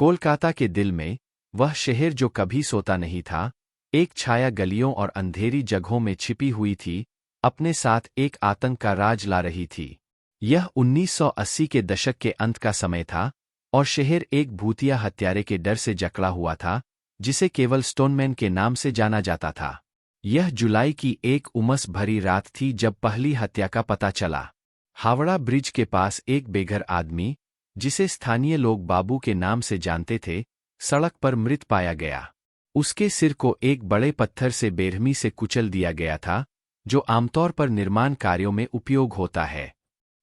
कोलकाता के दिल में, वह शहर जो कभी सोता नहीं था, एक छाया गलियों और अंधेरी जगहों में छिपी हुई थी, अपने साथ एक आतंक का राज ला रही थी। यह 1980 के दशक के अंत का समय था, और शहर एक भूतिया हत्यारे के डर से जकड़ा हुआ था, जिसे केवल स्टोनमैन के नाम से जाना जाता था। यह जुलाई की एक उमस भरी रात थी जब पहली हत्या का पता चला। हावड़ा ब्रिज के पास एक बेघर आदमी, जिसे स्थानीय लोग बाबू के नाम से जानते थे, सड़क पर मृत पाया गया। उसके सिर को एक बड़े पत्थर से बेरहमी से कुचल दिया गया था, जो आमतौर पर निर्माण कार्यों में उपयोग होता है।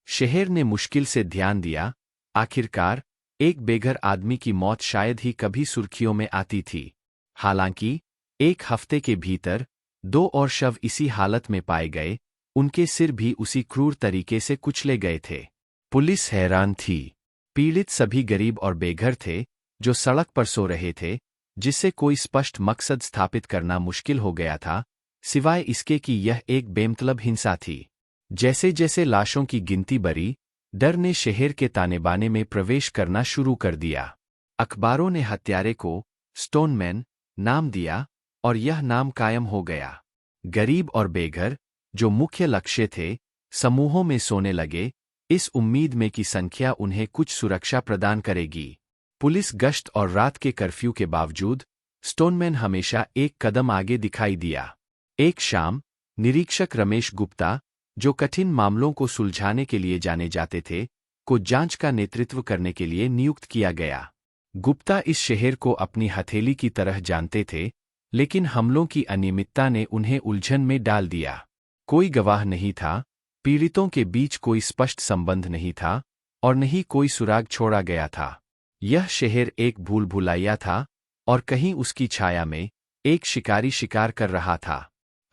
शहर ने मुश्किल से ध्यान दिया। आखिरकार, एक बेघर आदमी की मौत शायद ही कभी सुर्खियों में आती थी। हालांकि, एक हफ्ते के भीतर 2 और शव इसी हालत में पाए गए, उनके सिर भी उसी क्रूर तरीके से कुचले गए थे। पुलिस हैरान थी। पीड़ित सभी गरीब और बेघर थे, जो सड़क पर सो रहे थे, जिससे कोई स्पष्ट मकसद स्थापित करना मुश्किल हो गया था, सिवाय इसके कि यह एक बेमतलब हिंसा थी। जैसे जैसे लाशों की गिनती बढ़ी, डर ने शहर के ताने-बाने में प्रवेश करना शुरू कर दिया। अखबारों ने हत्यारे को स्टोनमैन नाम दिया, और यह नाम कायम हो गया। गरीब और बेघर, जो मुख्य लक्ष्य थे, समूहों में सोने लगे, इस उम्मीद में कि संख्या उन्हें कुछ सुरक्षा प्रदान करेगी। पुलिस गश्त और रात के कर्फ्यू के बावजूद, स्टोनमैन हमेशा एक कदम आगे दिखाई दिया। एक शाम, निरीक्षक रमेश गुप्ता, जो कठिन मामलों को सुलझाने के लिए जाने जाते थे, को जांच का नेतृत्व करने के लिए नियुक्त किया गया। गुप्ता इस शहर को अपनी हथेली की तरह जानते थे, लेकिन हमलों की अनियमितता ने उन्हें उलझन में डाल दिया। कोई गवाह नहीं था, पीड़ितों के बीच कोई स्पष्ट संबंध नहीं था, और न ही कोई सुराग छोड़ा गया था। यह शहर एक भूल-भुलैया था, और कहीं उसकी छाया में एक शिकारी शिकार कर रहा था।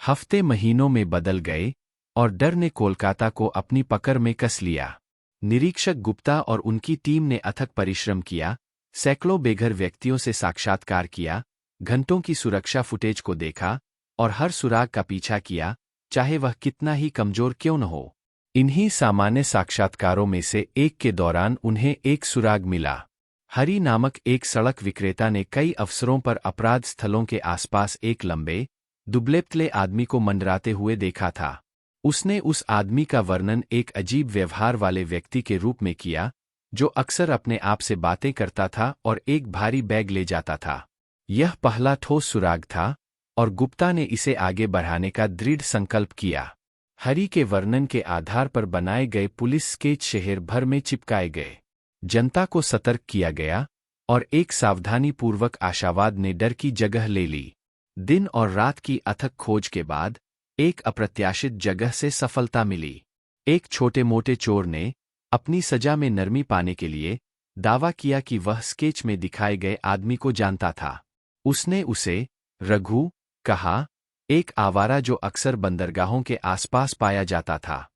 हफ्ते महीनों में बदल गए, और डर ने कोलकाता को अपनी पकड़ में कस लिया। निरीक्षक गुप्ता और उनकी टीम ने अथक परिश्रम किया, सैकड़ों बेघर व्यक्तियों से साक्षात्कार किया, घंटों की सुरक्षा फुटेज को देखा, और हर सुराग का पीछा किया, चाहे वह कितना ही कमजोर क्यों न हो। इन्हीं सामान्य साक्षात्कारों में से एक के दौरान उन्हें एक सुराग मिला। हरी नामक एक सड़क विक्रेता ने कई अवसरों पर अपराध स्थलों के आसपास एक लंबे, दुबले-पतले आदमी को मंडराते हुए देखा था। उसने उस आदमी का वर्णन एक अजीब व्यवहार वाले व्यक्ति के रूप में किया, जो अक्सर अपने आप से बातें करता था और एक भारी बैग ले जाता था। यह पहला ठोस सुराग था, और गुप्ता ने इसे आगे बढ़ाने का दृढ़ संकल्प किया। हरी के वर्णन के आधार पर बनाए गए पुलिस स्केच शहर भर में चिपकाए गए। जनता को सतर्क किया गया, और एक सावधानीपूर्वक आशावाद ने डर की जगह ले ली। दिन और रात की अथक खोज के बाद एक अप्रत्याशित जगह से सफलता मिली। एक छोटे-मोटे चोर ने, अपनी सजा में नरमी पाने के लिए, दावा किया कि वह स्केच में दिखाए गए आदमी को जानता था। उसने उसे रघु कहा, एक आवारा जो अक्सर बंदरगाहों के आसपास पाया जाता था।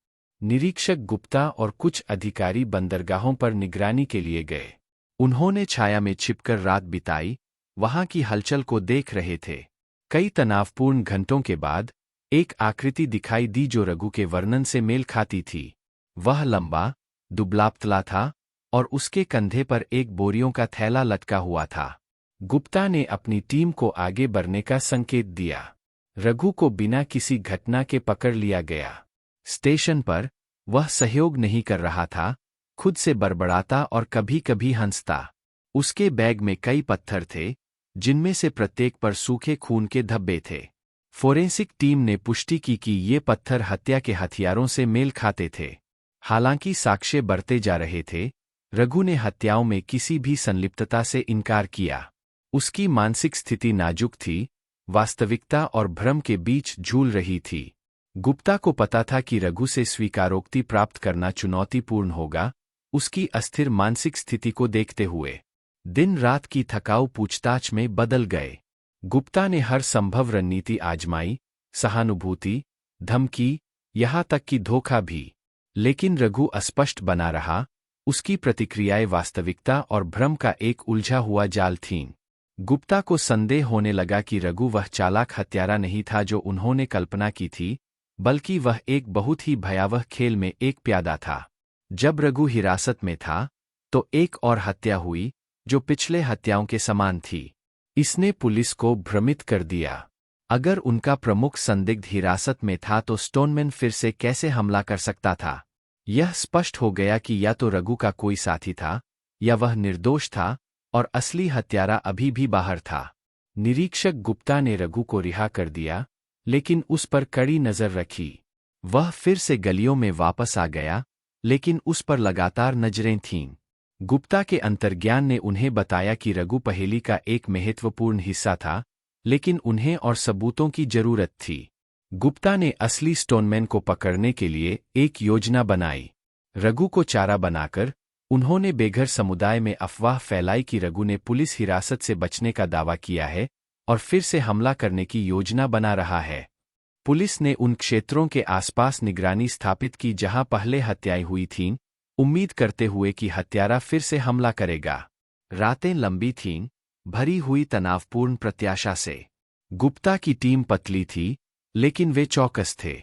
निरीक्षक गुप्ता और कुछ अधिकारी बंदरगाहों पर निगरानी के लिए गए। उन्होंने छाया में छिपकर रात बिताई, वहां की हलचल को देख रहे थे। कई तनावपूर्ण घंटों के बाद एक आकृति दिखाई दी जो रघु के वर्णन से मेल खाती थी। वह लंबा, दुबला-पतला था, और उसके कंधे पर एक बोरियों का थैला लटका हुआ था। गुप्ता ने अपनी टीम को आगे बढ़ने का संकेत दिया। रघु को बिना किसी घटना के पकड़ लिया गया। स्टेशन पर, वह सहयोग नहीं कर रहा था, खुद से बड़बड़ाता और कभी-कभी हंसता। उसके बैग में कई पत्थर थे, जिनमें से प्रत्येक पर सूखे खून के धब्बे थे। फोरेंसिक टीम ने पुष्टि की कि ये पत्थर हत्या के हथियारों से मेल खाते थे। हालांकि साक्ष्य बढ़ते जा रहे थे, रघु ने हत्याओं में किसी भी संलिप्तता से इनकार किया। उसकी मानसिक स्थिति नाजुक थी, वास्तविकता और भ्रम के बीच झूल रही थी। गुप्ता को पता था कि रघु से स्वीकारोक्ति प्राप्त करना चुनौतीपूर्ण होगा, उसकी अस्थिर मानसिक स्थिति को देखते हुए। दिन रात की थकाऊ पूछताछ में बदल गए। गुप्ता ने हर संभव रणनीति आजमाई, सहानुभूति, धमकी, यहाँ तक कि धोखा भी। लेकिन रघु अस्पष्ट बना रहा, उसकी प्रतिक्रियाएं वास्तविकता और भ्रम का एक उलझा हुआ जाल थीं। गुप्ता को संदेह होने लगा कि रघु वह चालाक हत्यारा नहीं था जो उन्होंने कल्पना की थी, बल्कि वह एक बहुत ही भयावह खेल में एक प्यादा था। जब रघु हिरासत में था, तो एक और हत्या हुई, जो पिछले हत्याओं के समान थी। इसने पुलिस को भ्रमित कर दिया। अगर उनका प्रमुख संदिग्ध हिरासत में था तो स्टोनमैन फिर से कैसे हमला कर सकता था? यह स्पष्ट हो गया कि या तो रघु का कोई साथी था या वह निर्दोष था और असली हत्यारा अभी भी बाहर था। निरीक्षक गुप्ता ने रघु को रिहा कर दिया, लेकिन उस पर कड़ी नजर रखी। वह फिर से गलियों में वापस आ गया, लेकिन उस पर लगातार नजरें थीं। गुप्ता के अंतर्ज्ञान ने उन्हें बताया कि रघु पहेली का एक महत्वपूर्ण हिस्सा था, लेकिन उन्हें और सबूतों की जरूरत थी। गुप्ता ने असली स्टोनमैन को पकड़ने के लिए एक योजना बनाई। रघु को चारा बनाकर उन्होंने बेघर समुदाय में अफवाह फैलाई कि रघु ने पुलिस हिरासत से बचने का दावा किया है और फिर से हमला करने की योजना बना रहा है। पुलिस ने उन क्षेत्रों के आसपास निगरानी स्थापित की जहां पहले हत्याएं हुई थीं, उम्मीद करते हुए कि हत्यारा फिर से हमला करेगा। रातें लंबी थीं, भरी हुई तनावपूर्ण प्रत्याशा से। गुप्ता की टीम पतली थी, लेकिन वे चौकस थे।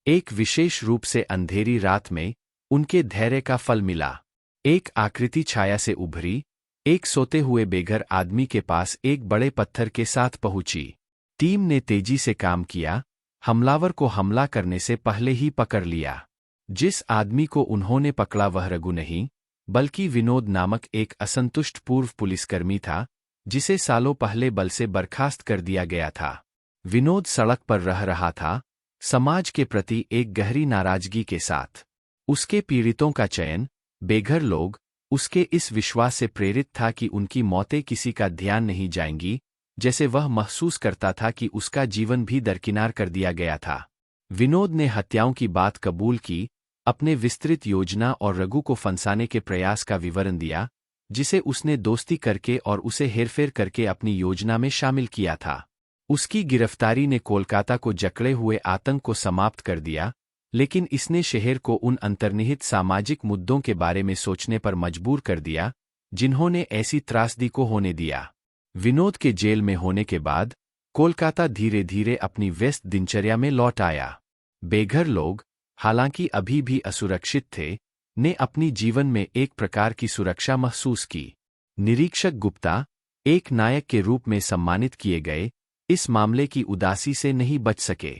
एक विशेष रूप से अंधेरी रात में उनके धैर्य का फल मिला। एक आकृति छाया से उभरी, एक सोते हुए बेघर आदमी के पास एक बड़े पत्थर के साथ पहुंची। टीम ने तेजी से काम किया, हमलावर को हमला करने से पहले ही पकड़ लिया। जिस आदमी को उन्होंने पकड़ा वह रघु नहीं, बल्कि विनोद नामक एक असंतुष्ट पूर्व पुलिसकर्मी था, जिसे सालों पहले बल से बर्खास्त कर दिया गया था। विनोद सड़क पर रह रहा था, समाज के प्रति एक गहरी नाराजगी के साथ। उसके पीड़ितों का चयन, बेघर लोग, उसके इस विश्वास से प्रेरित था कि उनकी मौतें किसी का ध्यान नहीं जाएंगी, जैसे वह महसूस करता था कि उसका जीवन भी दरकिनार कर दिया गया था। विनोद ने हत्याओं की बात कबूल की, अपने विस्तृत योजना और रघु को फंसाने के प्रयास का विवरण दिया, जिसे उसने दोस्ती करके और उसे हेरफेर करके अपनी योजना में शामिल किया था। उसकी गिरफ्तारी ने कोलकाता को जकड़े हुए आतंक को समाप्त कर दिया, लेकिन इसने शहर को उन अंतर्निहित सामाजिक मुद्दों के बारे में सोचने पर मजबूर कर दिया, जिन्होंने ऐसी त्रासदी को होने दिया। विनोद के जेल में होने के बाद कोलकाता धीरे धीरे अपनी व्यस्त दिनचर्या में लौट आया। बेघर लोग, हालांकि अभी भी असुरक्षित थे, ने अपनी जीवन में एक प्रकार की सुरक्षा महसूस की। निरीक्षक गुप्ता, एक नायक के रूप में सम्मानित किए गए, इस मामले की उदासी से नहीं बच सके।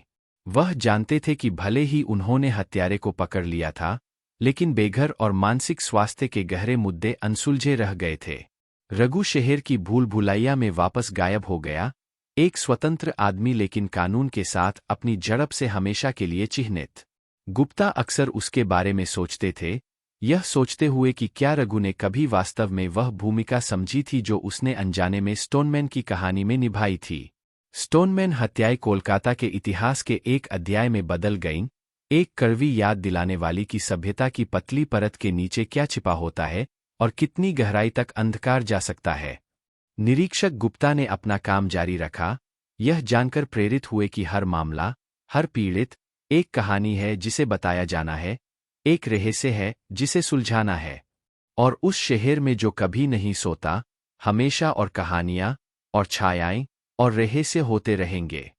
वह जानते थे कि भले ही उन्होंने हत्यारे को पकड़ लिया था, लेकिन बेघर और मानसिक स्वास्थ्य के गहरे मुद्दे अनसुलझे रह गए थे। रघु शहर की भूल भुलैया में वापस गायब हो गया, एक स्वतंत्र आदमी लेकिन कानून के साथ अपनी झड़प से हमेशा के लिए चिह्नित। गुप्ता अक्सर उसके बारे में सोचते थे, यह सोचते हुए कि क्या रघु ने कभी वास्तव में वह भूमिका समझी थी जो उसने अनजाने में स्टोनमैन की कहानी में निभाई थी। स्टोनमैन हत्याएं कोलकाता के इतिहास के एक अध्याय में बदल गईं, एक कड़वी याद दिलाने वाली कि सभ्यता की पतली परत के नीचे क्या छिपा होता है और कितनी गहराई तक अंधकार जा सकता है। निरीक्षक गुप्ता ने अपना काम जारी रखा, यह जानकर प्रेरित हुए कि हर मामला, हर पीड़ित, एक कहानी है जिसे बताया जाना है, एक रहस्य है जिसे सुलझाना है। और उस शहर में जो कभी नहीं सोता, हमेशा और कहानियां और छायाएं और रहस्य होते रहेंगे।